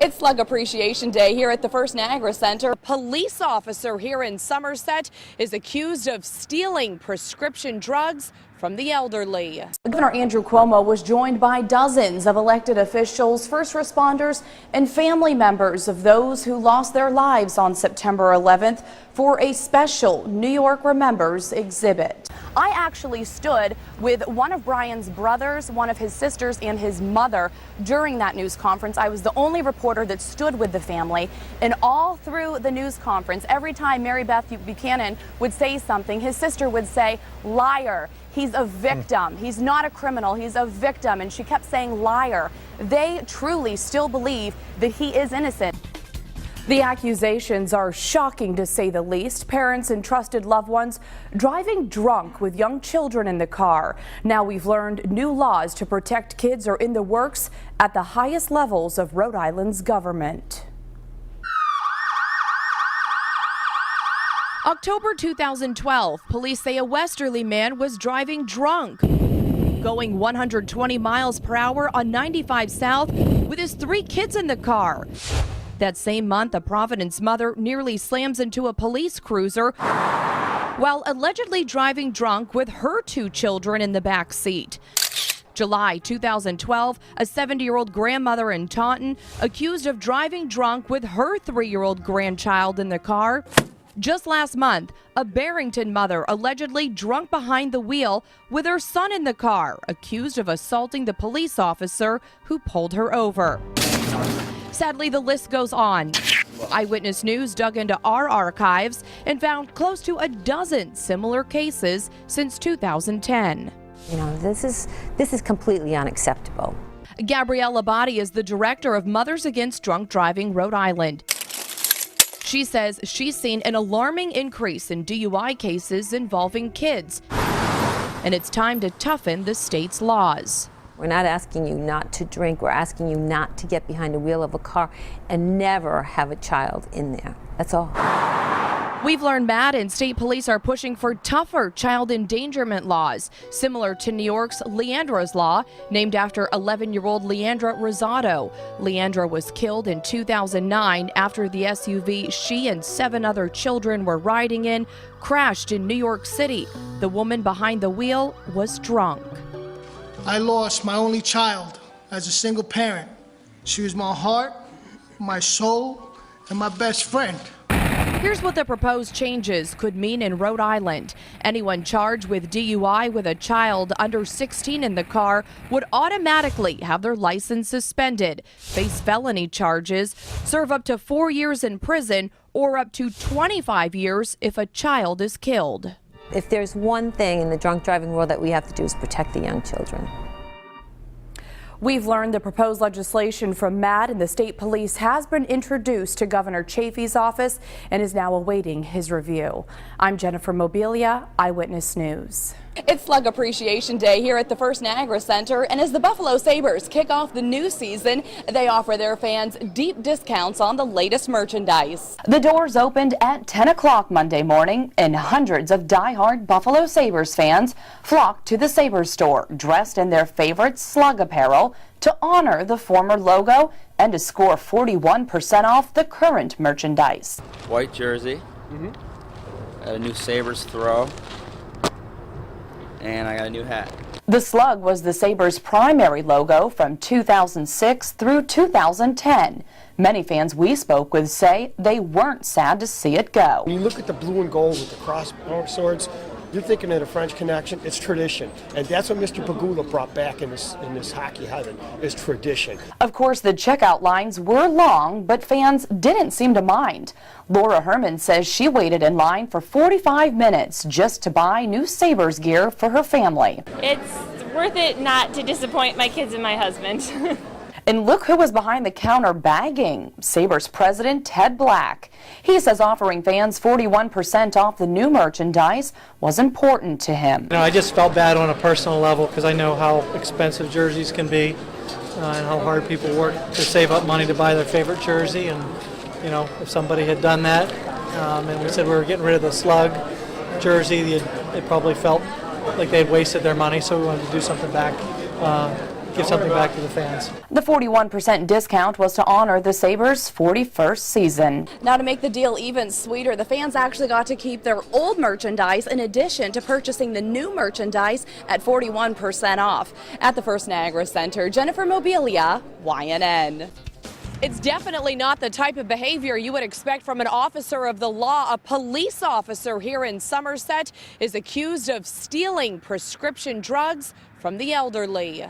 It's Slug Appreciation Day here at the First Niagara Center. A police officer here in Somerset is accused of stealing prescription drugs from the elderly. Governor Andrew Cuomo was joined by dozens of elected officials, first responders, and family members of those who lost their lives on September 11th for a special New York Remembers exhibit. I actually stood with one of Brian's brothers, one of his sisters, and his mother during that news conference. I was the only reporter that stood with the family, and all through the news conference, every time Mary Beth Buchanan would say something, his sister would say, "Liar. He's a victim. He's not a criminal. He's a victim." And she kept saying liar. They truly still believe that he is innocent. The accusations are shocking, to say the least. Parents and trusted loved ones driving drunk with young children in the car. Now we've learned new laws to protect kids are in the works at the highest levels of Rhode Island's government. October 2012, police say a Westerly man was driving drunk, going 120 miles per hour on 95 South with his 3 kids in the car. That same month, a Providence mother nearly slams into a police cruiser while allegedly driving drunk with her 2 children in the back seat. July 2012, a 70-year-old grandmother in Taunton accused of driving drunk with her 3-year-old grandchild in the car. Just last month, a Barrington mother allegedly drunk behind the wheel with her son in the car, accused of assaulting the police officer who pulled her over. Sadly, the list goes on. Eyewitness News dug into our archives and found close to a dozen similar cases since 2010. You know, this is completely unacceptable. Gabrielle Abadi is the director of Mothers Against Drunk Driving Rhode Island. She says she's seen an alarming increase in DUI cases involving kids, and it's time to toughen the state's laws. We're not asking you not to drink. We're asking you not to get behind the wheel of a car and never have a child in there. That's all. We've learned MADD and state police are pushing for tougher child endangerment laws, similar to New York's Leandra's Law, named after 11-year-old Leandra Rosado. Leandra was killed in 2009 after the SUV she and 7 other children were riding in crashed in New York City. The woman behind the wheel was drunk. I lost my only child as a single parent. She was my heart, my soul, and my best friend. Here's what the proposed changes could mean in Rhode Island. Anyone charged with DUI with a child under 16 in the car would automatically have their license suspended, face felony charges, serve up to 4 years in prison, or up to 25 years if a child is killed. If there's one thing in the drunk driving world that we have to do is protect the young children. We've learned the proposed legislation from MADD and the state police has been introduced to Governor Chafee's office and is now awaiting his review. I'm Jennifer Mobilia, Eyewitness News. It's Slug Appreciation Day here at the First Niagara Center, and as the Buffalo Sabres kick off the new season, they offer their fans deep discounts on the latest merchandise. The doors opened at 10 o'clock Monday morning, and hundreds of die-hard Buffalo Sabres fans flocked to the Sabres store, dressed in their favorite Slug apparel, to honor the former logo and to score 41% off the current merchandise. White jersey, a new Sabres throw, and I got a new hat. The Slug was the Sabres' primary logo from 2006 through 2010. Many fans we spoke with say they weren't sad to see it go. When you look at the blue and gold with the cross swords, you're thinking of the French Connection. It's tradition, and that's what Mr. Pegula brought back in this hockey heaven, is tradition. Of course, the checkout lines were long, but fans didn't seem to mind. Laura Herman says she waited in line for 45 minutes just to buy new Sabres gear for her family. It's worth it not to disappoint my kids and my husband. And look who was behind the counter bagging, Sabres president Ted Black. He says offering fans 41% off the new merchandise was important to him. I just felt bad on a personal level because I know how expensive jerseys can be and how hard people work to save up money to buy their favorite jersey. And if somebody had done that and we said we were getting rid of the Slug jersey, they probably felt like they had wasted their money, so we wanted to do something back give something back to the fans. The 41% discount was to honor the Sabres' 41st season. Now, to make the deal even sweeter, the fans actually got to keep their old merchandise in addition to purchasing the new merchandise at 41% off. At the First Niagara Center, Jennifer Mobilia, YNN. It's definitely not the type of behavior you would expect from an officer of the law. A police officer here in Somerset is accused of stealing prescription drugs from the elderly.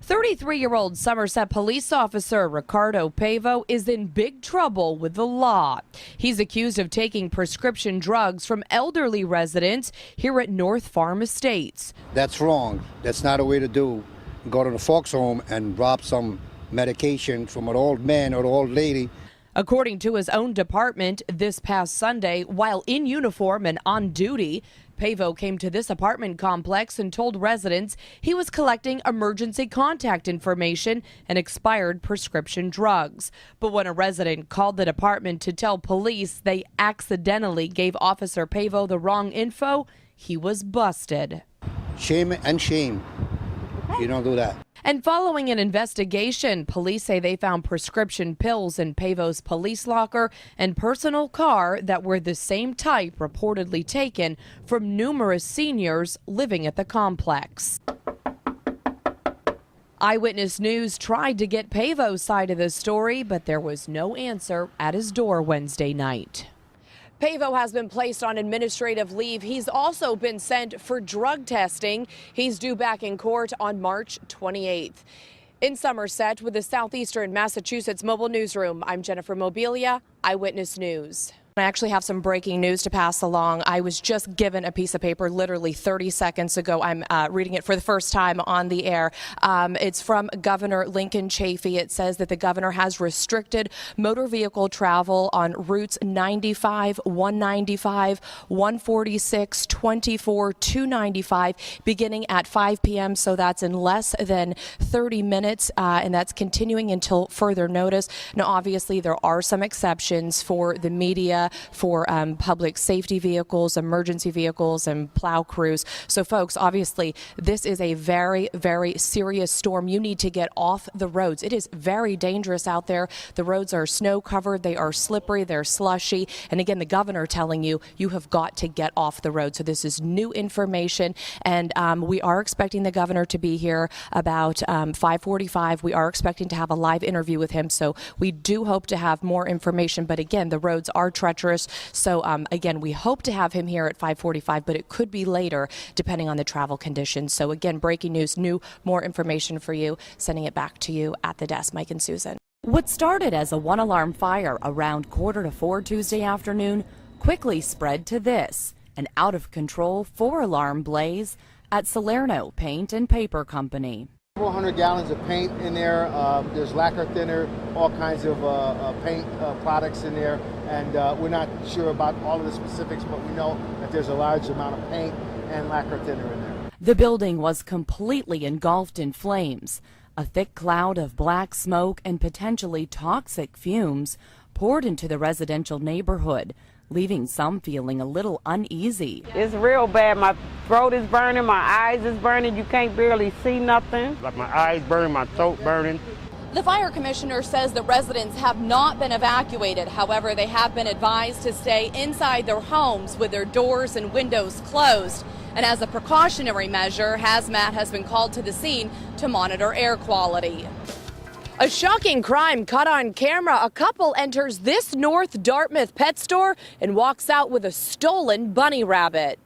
33-year-old Somerset police officer Ricardo Pavo is in big trouble with the law. He's accused of taking prescription drugs from elderly residents here at North Farm Estates. That's wrong. That's not a way to do. Go to the folks' home and rob some medication from an old man or an old lady. According to his own department, this past Sunday, while in uniform and on duty, Pavo came to this apartment complex and told residents he was collecting emergency contact information and expired prescription drugs. But when a resident called the department to tell police they accidentally gave Officer Pavo the wrong info, he was busted. Shame and shame. You don't do that. And following an investigation, police say they found prescription pills in Pavo's police locker and personal car that were the same type reportedly taken from numerous seniors living at the complex. Eyewitness News tried to get Pavo's side of the story, but there was no answer at his door Wednesday night. Pavo has been placed on administrative leave. He's also been sent for drug testing. He's due back in court on March 28th. In Somerset with the Southeastern Massachusetts Mobile Newsroom, I'm Jennifer Mobilia, Eyewitness News. I actually have some breaking news to pass along. I was just given a piece of paper literally 30 seconds ago. I'm reading it for the first time on the air. It's from Governor Lincoln Chafee. It says that the governor has restricted motor vehicle travel on routes 95, 195, 146, 24, 295, beginning at 5 p.m. So that's in less than 30 minutes, and that's continuing until further notice. Now, obviously, there are some exceptions for the media, for public safety vehicles, emergency vehicles, and plow crews. So, folks, obviously, this is a very, very serious storm. You need to get off the roads. It is very dangerous out there. The roads are snow covered. They are slippery. They're slushy. And again, the governor telling you, you have got to get off the road. So this is new information. And we are expecting the governor to be here about 5:45. We are expecting to have a live interview with him. So we do hope to have more information. But again, the roads are treacherous. So again, we hope to have him here at 5:45, but it could be later depending on the travel conditions. So again, breaking news, more information for you. Sending it back to you at the desk, Mike and Susan. What started as a one-alarm fire around 3:45 Tuesday afternoon quickly spread to this, an out-of-control 4-alarm blaze at Salerno Paint and Paper Company. 400 gallons of paint in there. There's lacquer thinner, all kinds of paint products in there, and we're not sure about all of the specifics, but we know that there's a large amount of paint and lacquer thinner in there. The building was completely engulfed in flames. A thick cloud of black smoke and potentially toxic fumes poured into the residential neighborhood, leaving some feeling a little uneasy. It's real bad. My throat is burning, my eyes is burning, you can't barely see nothing. Like my eyes burning, my throat burning. The fire commissioner says the residents have not been evacuated. However, they have been advised to stay inside their homes with their doors and windows closed. And as a precautionary measure, hazmat has been called to the scene to monitor air quality. A shocking crime caught on camera. A couple enters this North Dartmouth pet store and walks out with a stolen bunny rabbit.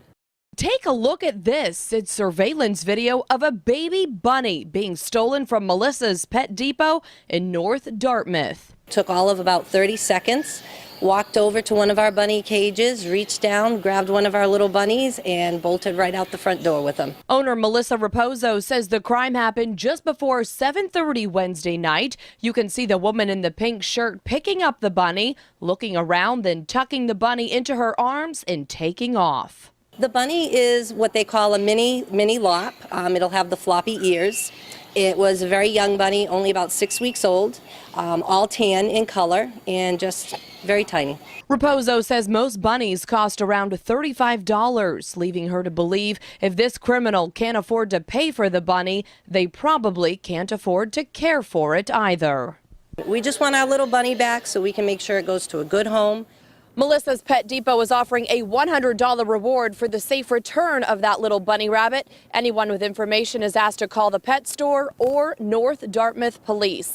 Take a look at this. It's surveillance video of a baby bunny being stolen from Melissa's Pet Depot in North Dartmouth. Took all of about 30 seconds. Walked over to one of our bunny cages, reached down, grabbed one of our little bunnies, and bolted right out the front door with them. Owner Melissa Raposo says the crime happened just before 7:30 Wednesday night. You can see the woman in the pink shirt picking up the bunny, looking around, then tucking the bunny into her arms and taking off. The bunny is what they call a mini lop. It'll have the floppy ears. It was a very young bunny, only about 6 weeks old, all tan in color and just very tiny. Raposo says most bunnies cost around $35, leaving her to believe if this criminal can't afford to pay for the bunny, they probably can't afford to care for it either. We just want our little bunny back so we can make sure it goes to a good home. Melissa's Pet Depot is offering a $100 reward for the safe return of that little bunny rabbit. Anyone with information is asked to call the pet store or North Dartmouth Police.